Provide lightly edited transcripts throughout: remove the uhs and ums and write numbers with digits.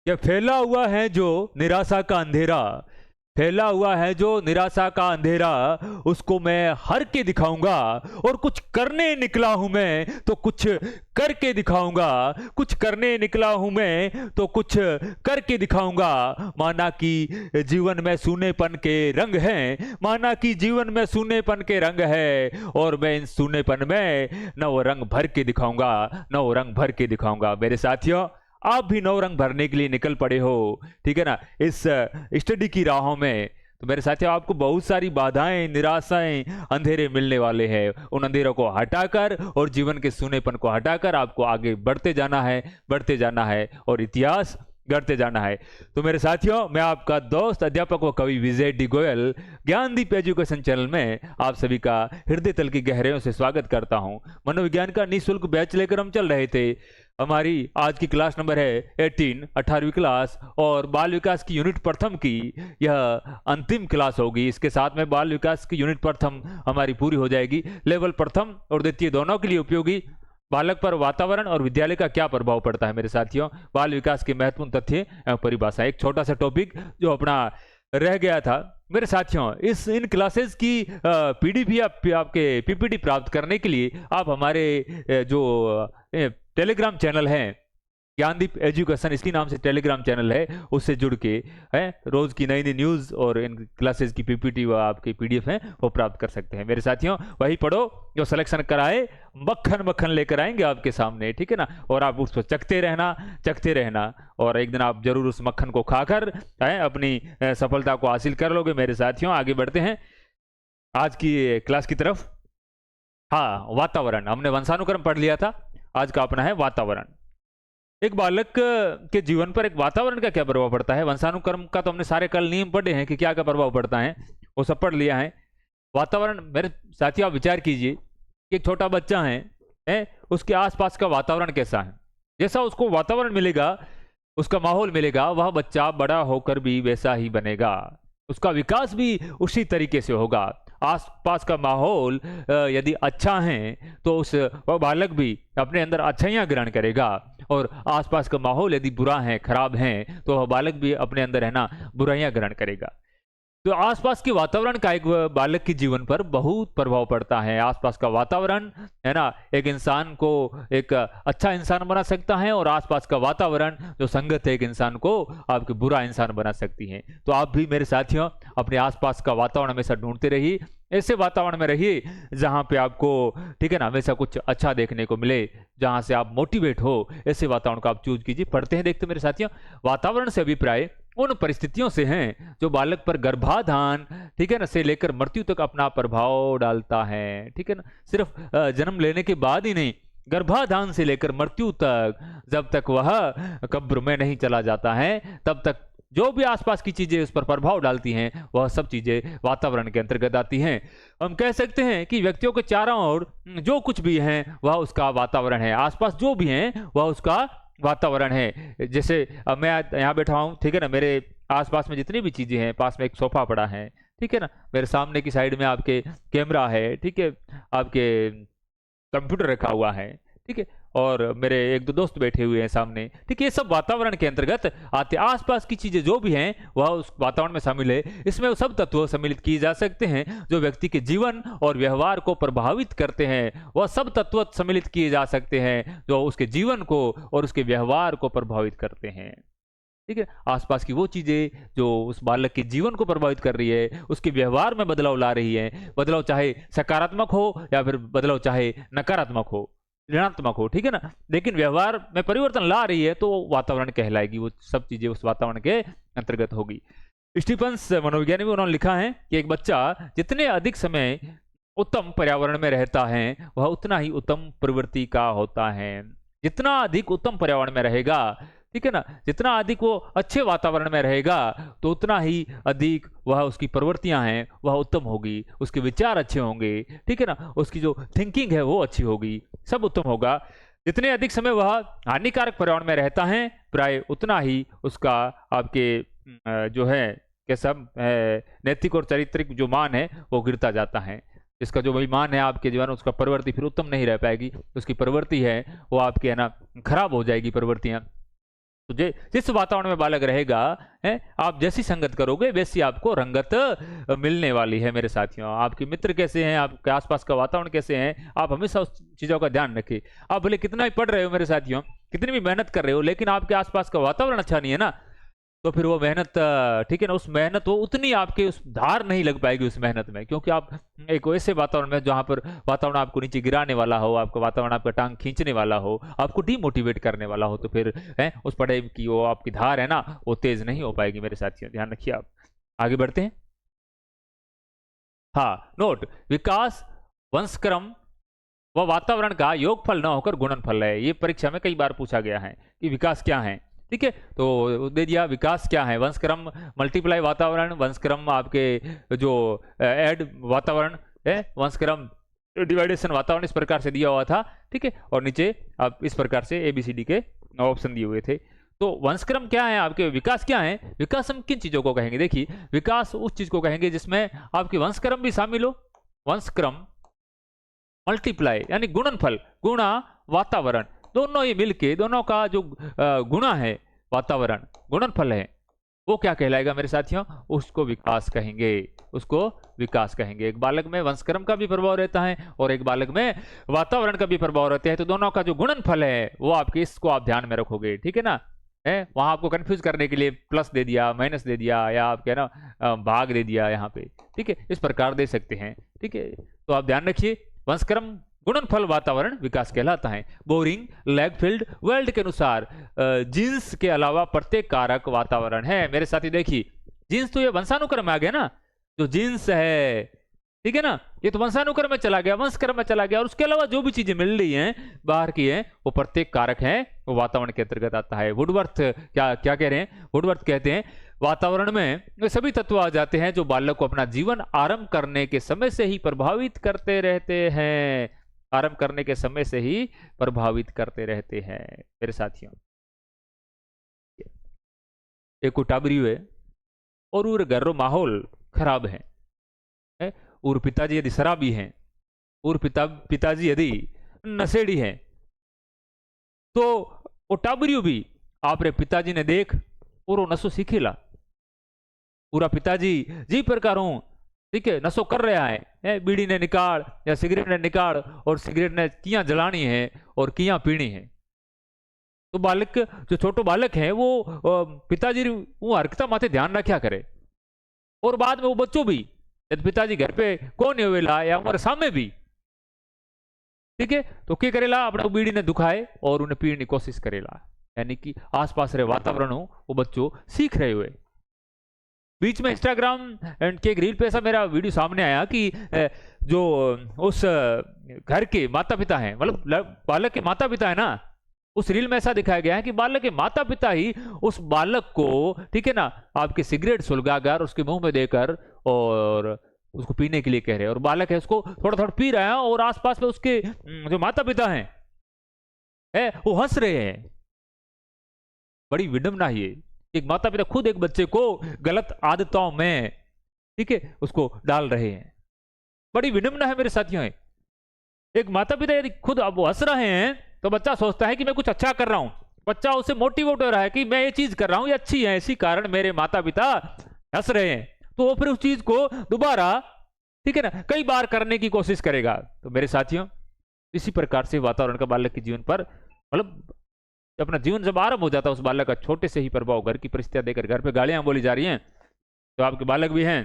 यह फैला हुआ है जो निराशा का अंधेरा, फैला हुआ है जो निराशा का अंधेरा, उसको मैं हर के दिखाऊंगा। और कुछ करने निकला हूं मैं तो कुछ करके दिखाऊंगा, कुछ करने निकला हूं मैं तो कुछ करके दिखाऊंगा। माना कि जीवन में सूनेपन के रंग हैं, माना कि जीवन में सूनेपन के रंग है, और मैं इन सूनेपन में नव रंग भर के दिखाऊंगा, नव रंग भर के दिखाऊंगा। मेरे साथियों, आप भी नौ रंग भरने के लिए निकल पड़े हो, ठीक है ना, इस स्टडी की राहों में। तो मेरे साथियों, आपको बहुत सारी बाधाएं, निराशाएं, अंधेरे मिलने वाले हैं। उन अंधेरों को हटाकर और जीवन के सूनेपन को हटाकर आपको आगे बढ़ते जाना है, बढ़ते जाना है और इतिहास गढ़ते जाना है। तो मेरे साथियों, मैं आपका दोस्त अध्यापक व कवि Vijay D Goyal Gyandeep education channel में आप सभी का हृदय तल की गहराइयों से स्वागत करता हूं। मनोविज्ञान का निःशुल्क बैच लेकर हम चल रहे थे। हमारी आज की क्लास नंबर है 18, 18वीं क्लास, और बाल विकास की यूनिट प्रथम की यह अंतिम क्लास होगी। इसके साथ में बाल विकास की यूनिट प्रथम हमारी पूरी हो जाएगी। लेवल प्रथम और द्वितीय दोनों के लिए उपयोगी बालक पर वातावरण और विद्यालय का क्या प्रभाव पड़ता है। मेरे साथियों, बाल विकास के महत्वपूर्ण तथ्य एवं परिभाषा, एक छोटा सा टॉपिक जो अपना रह गया था। मेरे साथियों, इन क्लासेस की पीडीएफ आपके पीपीटी प्राप्त करने के लिए आप हमारे जो टेलीग्राम चैनल है ज्ञानदीप एजुकेशन, इसकी नाम से टेलीग्राम चैनल है, उससे जुड़ के है रोज की नई नई न्यूज़ और इन क्लासेस की पीपीटी व आपकी पीडीएफ है वो प्राप्त कर सकते हैं। मेरे साथियों, वही पढ़ो जो सिलेक्शन कराए, मक्खन मक्खन लेकर आएंगे आपके सामने, ठीक है ना, और आप उसको चखते रहना, चखते रहना, और एक दिन आप जरूर उस मक्खन को खाकर अपनी सफलता को हासिल कर लोगे। मेरे साथियों, आगे बढ़ते हैं आज की क्लास की तरफ। हाँ, वातावरण, हमने वंशानुक्रम पढ़ लिया था, आज का अपना है वातावरण। एक बालक के जीवन पर एक वातावरण का क्या प्रभाव पड़ता है। वंशानुक्रम का तो हमने सारे कल नियम पढ़े हैं कि क्या क्या प्रभाव पड़ता है, वो सब पढ़ लिया है। वातावरण, मेरे साथियों आप विचार कीजिए कि एक छोटा बच्चा है, उसके आसपास का वातावरण कैसा है। जैसा उसको वातावरण मिलेगा, उसका माहौल मिलेगा, वह बच्चा बड़ा होकर भी वैसा ही बनेगा, उसका विकास भी उसी तरीके से होगा। आसपास का माहौल यदि अच्छा है तो वह बालक भी अपने अंदर अच्छाइयाँ ग्रहण करेगा, और आसपास का माहौल यदि बुरा है, खराब है, तो वह बालक भी अपने अंदर है ना बुराइयां ग्रहण करेगा। तो आसपास के वातावरण का एक बालक के जीवन पर बहुत प्रभाव पड़ता है। आसपास का वातावरण है ना एक इंसान को एक अच्छा इंसान बना सकता है, और आसपास का वातावरण जो संगत है एक इंसान को आपके बुरा इंसान बना सकती है। तो आप भी मेरे साथियों अपने आसपास का वातावरण हमेशा ढूंढते रहिए, ऐसे वातावरण में रहिए जहां पे आपको, ठीक है ना, हमेशा कुछ अच्छा देखने को मिले, जहां से आप मोटिवेट हो, ऐसे वातावरण को आप चूज कीजिए। पढ़ते हैं, देखते मेरे साथियों। वातावरण से अभिप्राय उन परिस्थितियों से हैं जो बालक पर गर्भाधान, ठीक है ना, से लेकर मृत्यु तक अपना प्रभाव डालता है, ठीक है ना। सिर्फ जन्म लेने के बाद ही नहीं, गर्भाधान से लेकर मृत्यु तक, जब तक वह कब्र में नहीं चला जाता है, तब तक जो भी आसपास की चीजें उस पर प्रभाव डालती हैं, वह सब चीजें वातावरण के अंतर्गत आती हैं। हम कह सकते हैं कि व्यक्तियों के चारों ओर जो कुछ भी है वह उसका वातावरण है, आसपास जो भी है वह उसका वातावरण है। जैसे अब मैं यहाँ बैठा हूँ, ठीक है ना, मेरे आसपास में जितनी भी चीजें हैं, पास में एक सोफा पड़ा है, ठीक है ना, मेरे सामने की साइड में आपके कैमरा है, ठीक है, आपके कंप्यूटर रखा हुआ है, ठीक है, और मेरे एक दो दोस्त बैठे हुए हैं सामने, ठीक है, ये सब वातावरण के अंतर्गत आते। आसपास की चीजें जो भी हैं वह उस वातावरण में शामिल है। इसमें वो सब तत्व सम्मिलित किए जा सकते हैं जो व्यक्ति के जीवन और व्यवहार को प्रभावित करते हैं। वह सब तत्व सम्मिलित किए जा सकते हैं जो उसके जीवन को और उसके व्यवहार को प्रभावित करते हैं, ठीक है। आसपास की वो चीजें जो उस बालक के जीवन को प्रभावित कर रही है, उसके व्यवहार में बदलाव ला रही है, बदलाव चाहे सकारात्मक हो या फिर बदलाव चाहे नकारात्मक हो, ऋणात्मक हो, ठीक है ना, लेकिन व्यवहार में परिवर्तन ला रही है तो वातावरण कहलाएगी। वो सब चीजें उस वातावरण के अंतर्गत होगी। स्टीफन्स मनोविज्ञानी भी उन्होंने लिखा है कि एक बच्चा जितने अधिक समय उत्तम पर्यावरण में रहता है वह उतना ही उत्तम प्रवृत्ति का होता है। जितना अधिक उत्तम पर्यावरण में रहेगा, ठीक है ना, जितना अधिक वो अच्छे वातावरण में रहेगा तो उतना ही अधिक वह उसकी प्रवृत्तियां हैं वह उत्तम होगी, उसके विचार अच्छे होंगे, ठीक है ना, उसकी जो थिंकिंग है वो अच्छी होगी, सब उत्तम होगा। जितने अधिक समय वह हानिकारक पर्यावरण में रहता है प्राय उतना ही उसका आपके जो है कैसा नैतिक और चारित्रिक जो मान है वो गिरता जाता है। इसका जो मान है आपके जीवन, उसका प्रवृत्ति फिर उत्तम नहीं रह पाएगी, उसकी प्रवृत्ति है वो आपके है ना खराब हो जाएगी प्रवृत्तियां। तो जिस वातावरण में बालक रहेगा है, आप जैसी संगत करोगे वैसी आपको रंगत मिलने वाली है मेरे साथियों। आपके मित्र कैसे हैं, आपके आसपास का वातावरण कैसे हैं, आप हमेशा उस चीजों का ध्यान रखें। आप भले कितना भी पढ़ रहे हो मेरे साथियों, कितनी भी मेहनत कर रहे हो, लेकिन आपके आसपास का वातावरण अच्छा नहीं है ना, तो फिर वो मेहनत ठीक है ना, उस मेहनत वो उतनी आपके उस धार नहीं लग पाएगी उस मेहनत में, क्योंकि आप एक ऐसे वातावरण में जहां पर वातावरण आपको नीचे गिराने वाला हो, आपका वातावरण आपका टांग खींचने वाला हो, आपको डिमोटिवेट करने वाला हो, तो फिर है उस पढ़ाई की वो आपकी धार है ना, वो तेज नहीं हो पाएगी मेरे साथियों, ध्यान रखिए। आप आगे बढ़ते हैं। हाँ, नोट, विकास वंशक्रम व वातावरण का योगफल न होकर गुणनफल है। ये परीक्षा में कई बार पूछा गया है कि विकास क्या है। ठीक है, तो दे दिया विकास क्या है, वंशक्रम मल्टीप्लाई वातावरण, वंशक्रम आपके जो ऐड वातावरण है, वंशक्रम डिवाइडेशन वातावरण, इस प्रकार से दिया हुआ था। ठीक है, और नीचे आप इस प्रकार से ABCD के ऑप्शन दिए हुए थे। तो वंशक्रम क्या है आपके, विकास क्या है, विकास हम किन चीजों को कहेंगे, देखिए विकास उस चीज को कहेंगे जिसमें आपके वंशक्रम भी शामिल हो, वंशक्रम मल्टीप्लाई यानी गुणनफल, गुणा वातावरण, दोनों ये मिलके दोनों का जो गुणा है वातावरण, गुणनफल है, वो क्या कहलाएगा मेरे साथियों, उसको विकास कहेंगे, उसको विकास कहेंगे। एक बालक में वंशक्रम का भी प्रभाव रहता है और एक बालक में वातावरण का भी प्रभाव रहता है, तो दोनों का जो गुणनफल है वो आपके, इसको आप ध्यान में रखोगे। ठीक है ना, है वहां आपको कंफ्यूज करने के लिए प्लस दे दिया, माइनस दे दिया, या आप क्या ना भाग दे दिया यहाँ पे। ठीक है, इस प्रकार दे सकते हैं। ठीक है, तो आप ध्यान रखिए, वंशक्रम गुणनफल वातावरण विकास कहलाता है। बोरिंग लैगफील्ड वर्ल्ड के अनुसार जीन्स के अलावा प्रत्येक कारक वातावरण है। मेरे साथी देखिए, जीन्स तो ये वंशानुक्रम में आ गया ना, जो जीन्स है, ठीक है ना, ये तो वंशानुक्रम में चला गया, वंशक्रम में चला गया, और उसके अलावा जो भी चीजें मिल रही हैं बाहर की हैं, वो प्रत्येक कारक है, वो वातावरण के अंतर्गत आता है। वुडवर्थ क्या क्या कह रहे हैं, वुडवर्थ कहते हैं वातावरण में वे सभी तत्व आ जाते हैं जो बालक को अपना जीवन आरंभ करने के समय से ही प्रभावित करते रहते हैं, आरंभ करने के समय से ही प्रभावित करते रहते हैं मेरे साथियों। एक टाबरी है और उर घर रो माहौल खराब है, और पिताजी यदि शराबी हैं, और पिताजी यदि नशेड़ी हैं, तो वो टाबरियो भी आप रे पिताजी ने देख और वो नशो सीखेला। पूरा पिताजी जी प्रकारों ठीक है नशो कर रहा है, बीड़ी ने निकाल या सिगरेट ने निकाल, और सिगरेट ने किया जलानी है और किया पीनी है। तो बालक, जो छोटो बालक है, वो पिताजी वो हरकता माथे ध्यान रखा करे, और बाद में वो बच्चों भी, यदि पिताजी घर पे कौन होवेला या हमारे सामने भी, ठीक है, तो क्या करेला, अपना बीड़ी ने दुखाए और उन्हें पीने की कोशिश करेला, यानी कि आसपास रहे वातावरण हो वो बच्चों सीख रहे हुए। बीच में इंस्टाग्राम के एक रील पे ऐसा मेरा वीडियो सामने आया कि जो उस घर के माता पिता हैं, मतलब बालक के माता पिता है ना, उस रील में ऐसा दिखाया गया है कि बालक के माता पिता ही उस बालक को, ठीक है ना, आपके सिगरेट सुलगाकर उसके मुंह में देकर और उसको पीने के लिए कह रहे हैं, और बालक है उसको थोड़ा थोड़ा पी रहा है, और आसपास में उसके जो माता पिता हैं वो हंस रहे हैं। बड़ी विडंबना है ये, एक माता पिता खुद एक बच्चे को गलत आदतों में, ठीक है, उसको डाल रहे हैं। बड़ी विडंबना है मेरे साथियों। एक माता पिता यदि खुद अब हंस रहे हैं तो बच्चा सोचता है कि मैं कुछ अच्छा कर रहा हूं, बच्चा उससे मोटिवेट हो रहा है कि मैं ये चीज कर रहा हूं ये अच्छी है, इसी कारण मेरे माता पिता हंस रहे हैं, तो वो फिर उस चीज को दोबारा, ठीक है ना, कई बार करने की कोशिश करेगा। तो मेरे साथियों, इसी प्रकार से वातावरण का बालक के जीवन पर, मतलब अपना जीवन जब आरंभ हो जाता है उस बालक का, छोटे से ही प्रभाव, घर की परिस्थितियां देकर, घर पे गालियां बोली जा रही हैं तो आपके बालक भी हैं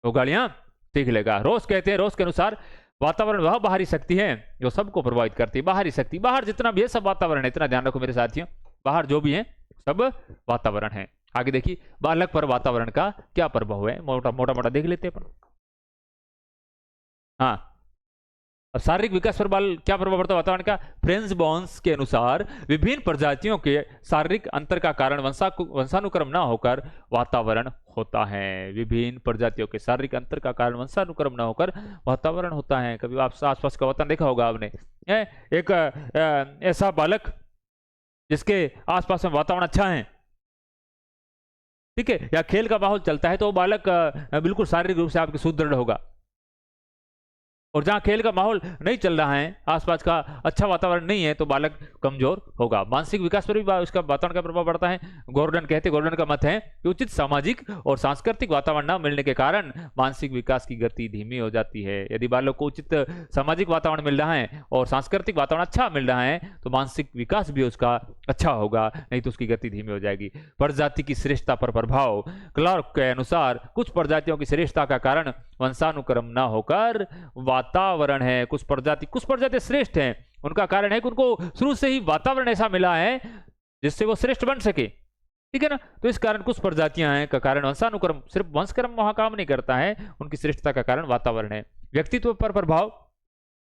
वो गालियां सीख लेगा। रोज कहते हैं, रोज के अनुसार वातावरण वह बाहरी शक्ति है जो सबको प्रभावित करती है। बाहरी शक्ति, बाहर जितना भी है सब वातावरण है, इतना ध्यान रखो मेरे साथियों, बाहर जो भी है सब वातावरण है। आगे देखिए, बालक पर वातावरण का क्या प्रभाव है, मोटा मोटा देख लेते हैं। हाँ, शारीरिक विकास पर क्या प्रभाव पड़ता है वातावरण का। फ्रेंच बॉन्स के अनुसार विभिन्न प्रजातियों के शारीरिक अंतर का कारण वंशानुक्रम न होकर वातावरण होता है। विभिन्न प्रजातियों के शारीरिक अंतर का कारण वंशानुक्रम न होकर वातावरण होता है। कभी आप आसपास का वातावरण देखा होगा आपने, एक ऐसा बालक जिसके आसपास में वातावरण अच्छा है, ठीक है, या खेल का माहौल चलता है, तो वो बालक बिल्कुल शारीरिक रूप से आपके सुदृढ़ होगा। और जहाँ खेल का माहौल नहीं चल रहा है, आसपास का अच्छा वातावरण नहीं है, तो बालक कमजोर होगा। मानसिक विकास पर भी उसका वातावरण का प्रभाव पड़ता है। गॉर्डन का मत है कि उचित सामाजिक और सांस्कृतिक वातावरण न मिलने के कारण मानसिक विकास की गति धीमी हो जाती है। यदि बालक को उचित सामाजिक वातावरण मिल रहा है और सांस्कृतिक वातावरण अच्छा मिल रहा है तो मानसिक विकास भी उसका अच्छा होगा, नहीं तो उसकी गति धीमी हो जाएगी। प्रजाति की श्रेष्ठता पर प्रभाव। क्लार्क के अनुसार कुछ प्रजातियों की श्रेष्ठता का कारण वंशानुक्रम न होकर वातावरण है। कुछ प्रजाति श्रेष्ठ हैं, उनका कारण है कि उनको शुरू से ही वातावरण ऐसा मिला है जिससे वो श्रेष्ठ बन सके, ठीक है ना। तो इस कारण कुछ प्रजातियां हैं का कारण वंशानुक्रम, सिर्फ वंशक्रम वहां काम नहीं करता है, उनकी श्रेष्ठता का कारण वातावरण है। व्यक्तित्व पर प्रभाव।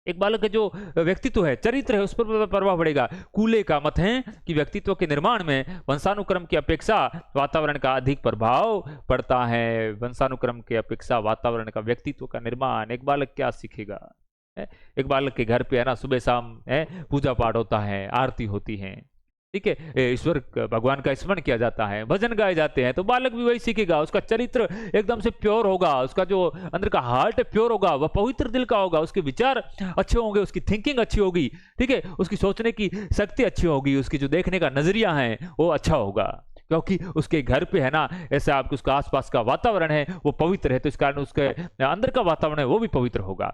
एक बालक का जो व्यक्तित्व है, चरित्र है, उस पर प्रभाव पड़ेगा। कूले का मत है कि व्यक्तित्व के निर्माण में वंशानुक्रम की अपेक्षा वातावरण का अधिक प्रभाव पड़ता है। वंशानुक्रम की अपेक्षा वातावरण का व्यक्तित्व का निर्माण। एक बालक क्या सीखेगा? एक बालक के घर पे है ना, सुबह शाम है पूजा पाठ होता है, आरती होती है, ठीक है, ईश्वर भगवान का स्मरण किया जाता है, भजन गाए जाते हैं, तो बालक भी वही सीखेगा। उसका चरित्र एकदम से प्योर होगा, उसका जो अंदर का हार्ट प्योर होगा, वह पवित्र दिल का होगा, उसके विचार अच्छे होंगे, उसकी थिंकिंग अच्छी होगी, ठीक है, उसकी सोचने की शक्ति अच्छी होगी, उसकी जो देखने का नजरिया है वो अच्छा होगा, क्योंकि उसके घर पे है ना ऐसा आपके उसका आसपास का वातावरण है वो पवित्र है, तो इस कारण उसके अंदर का वातावरण है वो भी पवित्र होगा।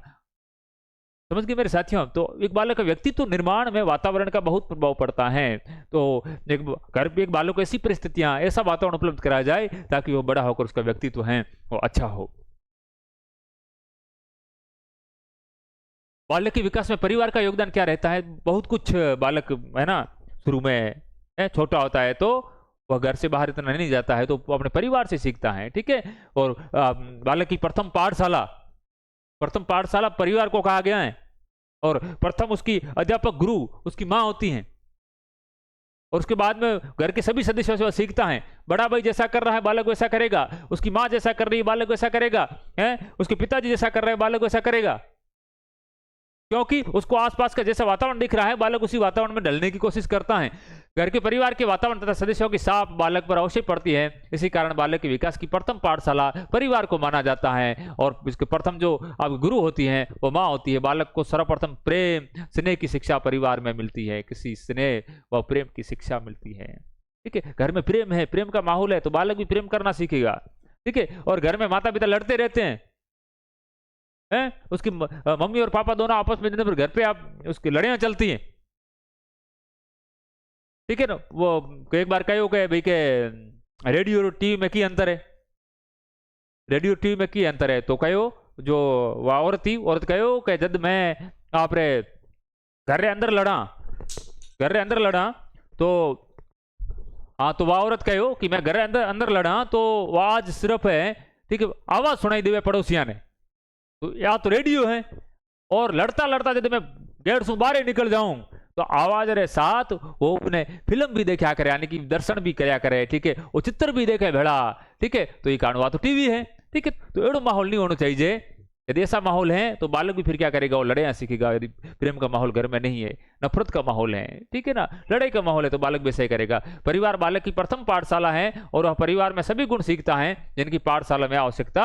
समझ गए मेरे साथियों? तो एक बालक का व्यक्तित्व निर्माण में वातावरण का बहुत प्रभाव पड़ता है। तो एक घर पे एक बालक को ऐसी परिस्थितियां, ऐसा वातावरण उपलब्ध कराया जाए ताकि वो बड़ा होकर उसका व्यक्तित्व है वो अच्छा हो। बालक के विकास में परिवार का योगदान क्या रहता है? बहुत कुछ बालक है ना शुरू में छोटा होता है तो वह घर से बाहर इतना नहीं जाता है, तो वो अपने परिवार से सीखता है, ठीक है। और बालक की प्रथम पाठशाला परिवार को कहा गया है, और प्रथम उसकी अध्यापक गुरु उसकी माँ होती हैं, और उसके बाद में घर के सभी सदस्यों से वह सीखता है। बड़ा भाई जैसा कर रहा है बालक वैसा करेगा, उसकी माँ जैसा कर रही है बालक वैसा करेगा, उसके पिताजी जैसा कर रहे हैं बालक वैसा करेगा, क्योंकि उसको आसपास का जैसा वातावरण दिख रहा है बालक उसी वातावरण में ढलने की कोशिश करता है। घर के परिवार के वातावरण तथा सदस्यों की साफ बालक पर अवश्य पड़ती है। इसी कारण बालक के विकास की प्रथम पाठशाला परिवार को माना जाता है, और इसके प्रथम जो अब गुरु होती है वो माँ होती है। बालक को सर्वप्रथम प्रेम स्नेह की शिक्षा परिवार में मिलती है, किसी स्नेह व प्रेम की शिक्षा मिलती है, ठीक है। घर में प्रेम है, प्रेम का माहौल है, तो बालक भी प्रेम करना सीखेगा, ठीक है। और घर में माता पिता लड़ते रहते हैं, उसकी मम्मी और पापा दोनों आपस में दिन भर घर पे आप उसकी लड़ाइयां चलती हैं, ठीक है ना। वो एक बार कहो के भाई के रेडियो और टीवी में की अंतर है, रेडियो टीवी में की अंतर है, तो कहो जो वह औरत थी, औरत कहो कि जब मैं आप रे घर रे अंदर लड़ा तो हाँ, तो वह औरत कहो कि मैं घर रे अंदर लड़ा तो वह आज सिर्फ है, ठीक है, आवाज सुनाई देवे पड़ोसिया ने, तो या तो रेडियो है, और लड़ता लड़ता जब मैं गेट से बाहर निकल जाऊं तो आवाज रे साथ वो उन्हें फिल्म भी देखा करे, यानी कि दर्शन भी करया करे, ठीक है, वो चित्र भी देखे भेड़ा, ठीक है। तो ये कारण हुआ तो टीवी है, ठीक है। तो एड़ो माहौल नहीं होना चाहिए। यदि ऐसा माहौल है तो बालक भी फिर क्या करेगा, वो लड़ाइयाँ सीखेगा। यदि प्रेम का माहौल घर में नहीं है, नफरत का माहौल है, ठीक है ना, लड़ाई का माहौल है, तो बालक भी ऐसा ही करेगा। परिवार बालक की प्रथम पाठशाला है, और वह परिवार में सभी गुण सीखता है जिनकी पाठशाला में आवश्यकता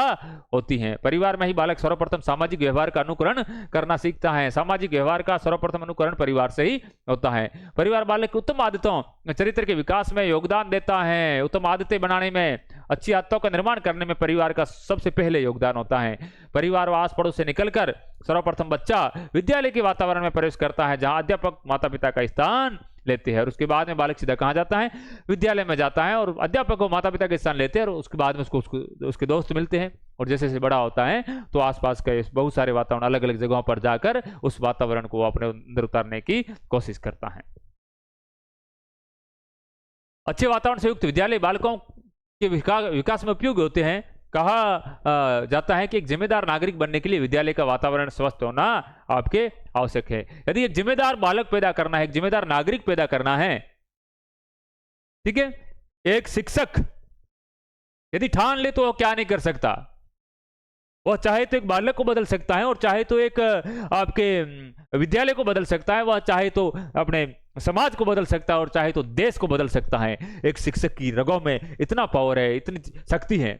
होती है। परिवार में ही बालक सर्वप्रथम सामाजिक व्यवहार का अनुकरण करना सीखता है। सामाजिक व्यवहार का सर्वप्रथम अनुकरण परिवार से ही होता है। परिवार बालक की उत्तम आदतों चरित्र के विकास में योगदान देता है। उत्तम आदतें बनाने में, अच्छी आदतों का निर्माण करने में परिवार का सबसे पहले योगदान होता है। परिवार व आस पड़ोस से निकलकर सर्वप्रथम बच्चा विद्यालय के वातावरण में प्रवेश करता है, जहां अध्यापक माता पिता का स्थान लेते हैं, और उसके बाद में बालक सीधा कहां जाता है, विद्यालय में जाता है, और अध्यापक को माता पिता के स्थान लेते हैं, और उसके बाद में उसके दोस्त मिलते हैं, और जैसे जैसे बड़ा होता है तो आसपास के बहुत सारे वातावरण अलग अलग जगहों पर जाकर उस वातावरण को अपने अंदर उतारने की कोशिश करता है। अच्छे वातावरण से युक्त विद्यालय बालकों के विकास में उपयोगी होते हैं। कहा जाता है कि एक जिम्मेदार नागरिक बनने के लिए विद्यालय का वातावरण स्वस्थ होना आपके आवश्यक है। यदि एक जिम्मेदार बालक पैदा करना है, एक जिम्मेदार नागरिक पैदा करना है, ठीक है, एक शिक्षक यदि ठान ले तो वो क्या नहीं कर सकता, वह चाहे तो एक बालक को बदल सकता है, और चाहे तो एक आपके विद्यालय को बदल सकता है, वह चाहे तो अपने समाज को बदल सकता है, और चाहे तो देश को बदल सकता है। एक शिक्षक की रगों में इतना पावर है, इतनी शक्ति है,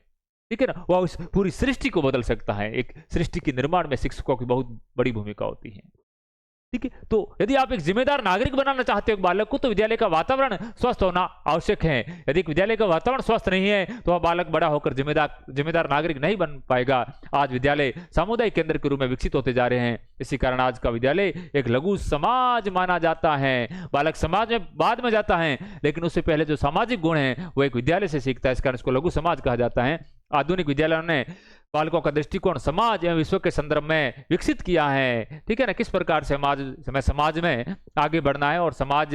ठीक है ना, वह उस पूरी सृष्टि को बदल सकता है। एक सृष्टि के निर्माण में शिक्षकों की बहुत बड़ी भूमिका होती है। ठीक है, तो यदि आप एक जिम्मेदार नागरिक बनाना चाहते हो एक बालक को, तो विद्यालय का वातावरण स्वस्थ होना आवश्यक है। यदि एक विद्यालय का वातावरण स्वस्थ नहीं है तो वह बालक बड़ा होकर जिम्मेदार नागरिक नहीं बन पाएगा। आज विद्यालय सामुदायिक केंद्र के रूप में विकसित होते जा रहे हैं। इसी कारण आज का विद्यालय एक लघु समाज माना जाता है। बालक समाज में बाद में जाता है, लेकिन उससे पहले जो सामाजिक गुण है वो एक विद्यालय से सीखता है। इस कारण इसको लघु समाज कहा जाता है। आधुनिक विद्यालयों ने बालकों का दृष्टिकोण समाज एवं विश्व के संदर्भ में विकसित किया है। ठीक है ना, किस प्रकार से समाज में आगे बढ़ना है और समाज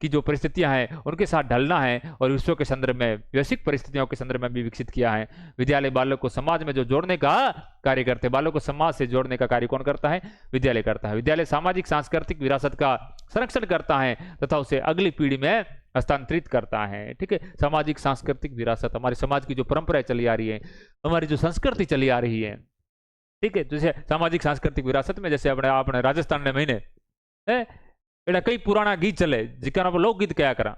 की जो परिस्थितियां हैं उनके साथ ढलना है, और विश्व के संदर्भ में वैश्विक परिस्थितियों के संदर्भ में भी विकसित किया है। विद्यालय बालक को समाज में जो जोड़ने का कार्य करते हैं, बालक को समाज से जोड़ने का कार्य कौन करता है? विद्यालय करता है। विद्यालय सामाजिक सांस्कृतिक विरासत का संरक्षण करता है तथा उसे अगली पीढ़ी में हस्तांतरित करता है। ठीक है, सामाजिक सांस्कृतिक विरासत हमारे समाज की जो परंपरा चली आ रही है, हमारी जो संस्कृति चली आ रही है। ठीक है, जैसे सामाजिक सांस्कृतिक विरासत में जैसे आपने राजस्थान ने महीने एड़ा कई पुराना गीत चले जिका आप लोकगीत क्या करा,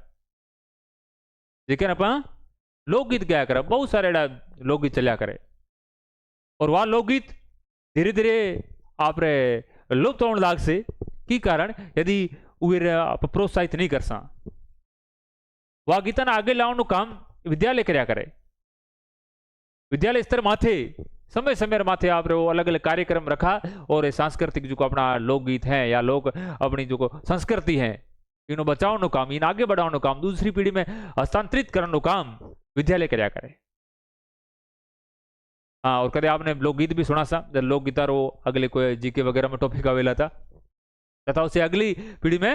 लोकगीत क्या करा, बहुत सारे एड़ा लोकगीत चलिया करे, और वह लोकगीत धीरे धीरे आप लुप्त होने लाग से की कारण यदि प्रोत्साहित नहीं कर सा वह गीता आगे लाने काम विद्यालय कर्या करे। विद्यालय स्तर माथे समय समय माथे आप अलग अलग कार्यक्रम रखा, और सांस्कृतिक जो अपना लोकगीत है या लोक अपनी जो संस्कृति है इन्हों बचाव काम, इन आगे बढ़ाने काम, दूसरी पीढ़ी में हस्तांतरित करने काम विद्यालय कर्या करे। हाँ, और कदे आपने लोकगीत भी सुना सा, जब लोकगीता रो अगले कोई जीके वगैरह में टॉपिक आवेला था तथा उसे अगली पीढ़ी में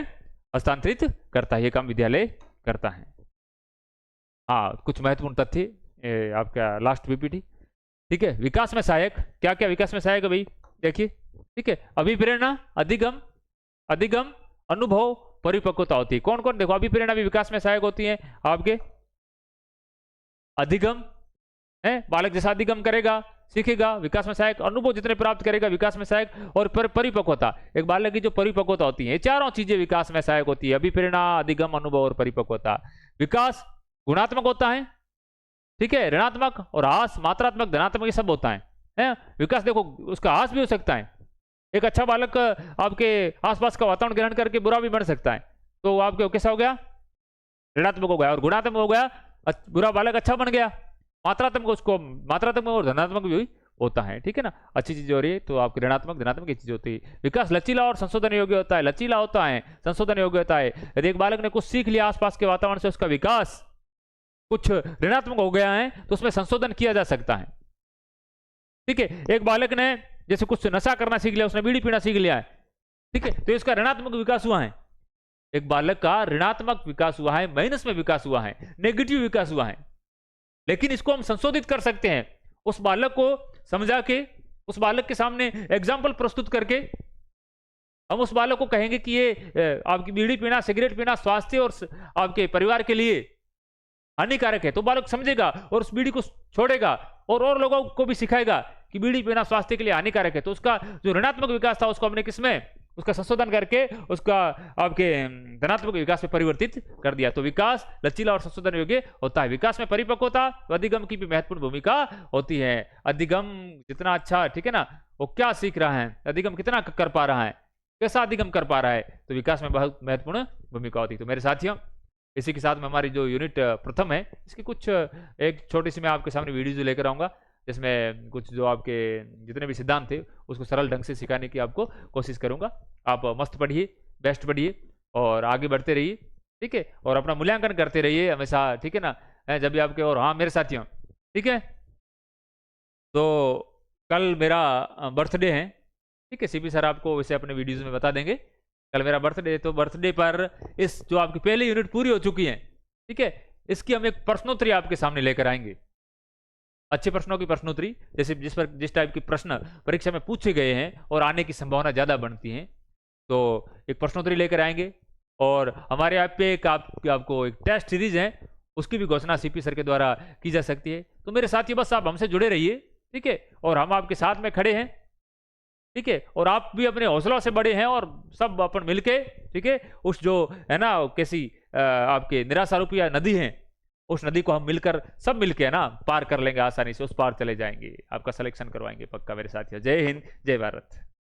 हस्तांतरित करता है, ये काम विद्यालय करता है। हाँ, कुछ महत्वपूर्ण तथ्य आपका लास्ट पीपीटी। ठीक है, विकास में सहायक क्या क्या विकास में सहायक है भाई देखिए। ठीक है, अभिप्रेरणा, अधिगम, अनुभव, परिपक्वता होती है। कौन कौन? देखो, अभिप्रेरणा भी विकास में सहायक होती है आपके। अधिगम है, बालक जैसा अधिगम करेगा सीखेगा, विकास में सहायक। अनुभव जितने प्राप्त करेगा विकास में सहायक। और परिपक्वता, एक बालक की जो परिपक्वता होती है, ये चारों चीजें विकास में सहायक होती है। अभिप्रेरणा, अधिगम, अनुभव और परिपक्वता। विकास गुणात्मक होता है, ठीक है, ऋणात्मक और हास, मात्रात्मक, धनात्मक, ये सब होता है। विकास देखो उसका हास भी हो सकता है। एक अच्छा बालक आपके आसपास का वातावरण ग्रहण करके बुरा भी बन सकता है, तो आपके कैसा हो गया? ऋणात्मक हो गया। और गुणात्मक हो गया, बुरा बालक अच्छा बन गया। मात्रात्मक, उसको मात्रात्मक और धनात्मक भी होता है। ठीक है ना, अच्छी चीज हो रही है तो आपकी ऋणात्मक धनात्मक ये चीज होती है। विकास लचीला और संशोधन योग्य होता है, लचीला होता है, संशोधन योग्य होता है। यदि एक बालक ने कुछ सीख लिया आसपास के वातावरण से, उसका विकास कुछ ऋणात्मक हो गया है तो उसमें संशोधन किया जा सकता है। ठीक है, एक बालक ने जैसे कुछ नशा करना सीख लिया, उसने बीड़ी पीना सीख लिया है, ठीक है, तो इसका ऋणात्मक विकास हुआ है। एक बालक का ऋणात्मक विकास हुआ है, माइनस में विकास हुआ है, नेगेटिव विकास हुआ है। लेकिन इसको हम संशोधित कर सकते हैं, उस बालक को समझा के, उस बालक के सामने एग्जाम्पल प्रस्तुत करके हम उस बालक को कहेंगे कि ये आपकी बीड़ी पीना, सिगरेट पीना स्वास्थ्य और आपके परिवार के लिए हानिकारक है, तो बालक समझेगा और उस बीड़ी को छोड़ेगा और लोगों को भी सिखाएगा कि बीड़ी पीना स्वास्थ्य के लिए हानिकारक है। तो उसका जो ऋणात्मक विकास था उसको हमने किसमें, उसका संशोधन करके उसका आपके धनात्मक विकास में परिवर्तित कर दिया। तो विकास लचीला और संशोधन योग्य होता है। विकास में परिपक्वता, अधिगम की भी महत्वपूर्ण भूमिका होती है। अधिगम जितना अच्छा, ठीक है ना, वो क्या सीख रहा है, अधिगम कितना कर पा रहा है, कैसा अधिगम कर पा रहा है, तो विकास में बहुत महत्वपूर्ण भूमिका होती है। तो मेरे साथियों, इसी के साथ में हमारी जो यूनिट प्रथम है इसकी कुछ एक छोटी सी मैं आपके सामने वीडियो लेकर आऊंगा, जिसमें कुछ जो आपके जितने भी सिद्धांत थे उसको सरल ढंग से सिखाने की आपको कोशिश करूंगा। आप मस्त पढ़िए, बेस्ट पढ़िए और आगे बढ़ते रहिए, ठीक है, और अपना मूल्यांकन करते रहिए हमेशा, ठीक है ना, जब भी आपके। और हाँ मेरे साथियों, ठीक है, तो कल मेरा बर्थडे है, ठीक है, सीपी सर आपको वैसे अपने वीडियोज में बता देंगे। कल मेरा बर्थडे, तो बर्थडे पर इस जो आपकी पहली यूनिट पूरी हो चुकी है, ठीक है, इसकी हम एक प्रश्नोत्तरी आपके सामने लेकर आएंगे। अच्छे प्रश्नों की प्रश्नोत्तरी, जैसे जिस टाइप के प्रश्न परीक्षा में पूछे गए हैं और आने की संभावना ज्यादा बनती है, तो एक प्रश्नोत्तरी लेकर आएंगे। और हमारे यहाँ पे आपको एक टेस्ट सीरीज है, उसकी भी घोषणा सीपी सर के द्वारा की जा सकती है। तो मेरे साथियों, बस आप हमसे जुड़े रहिए, ठीक है, और हम आपके साथ में खड़े हैं, ठीक है, और आप भी अपने हौसलों से बड़े हैं और सब अपन मिलके, ठीक है, उस जो है ना कैसी आपके निराशा रूपी नदी है उस नदी को हम मिलकर सब मिलके है ना पार कर लेंगे आसानी से, उस पार चले जाएंगे, आपका सिलेक्शन करवाएंगे पक्का मेरे साथियों। जय हिंद, जय भारत।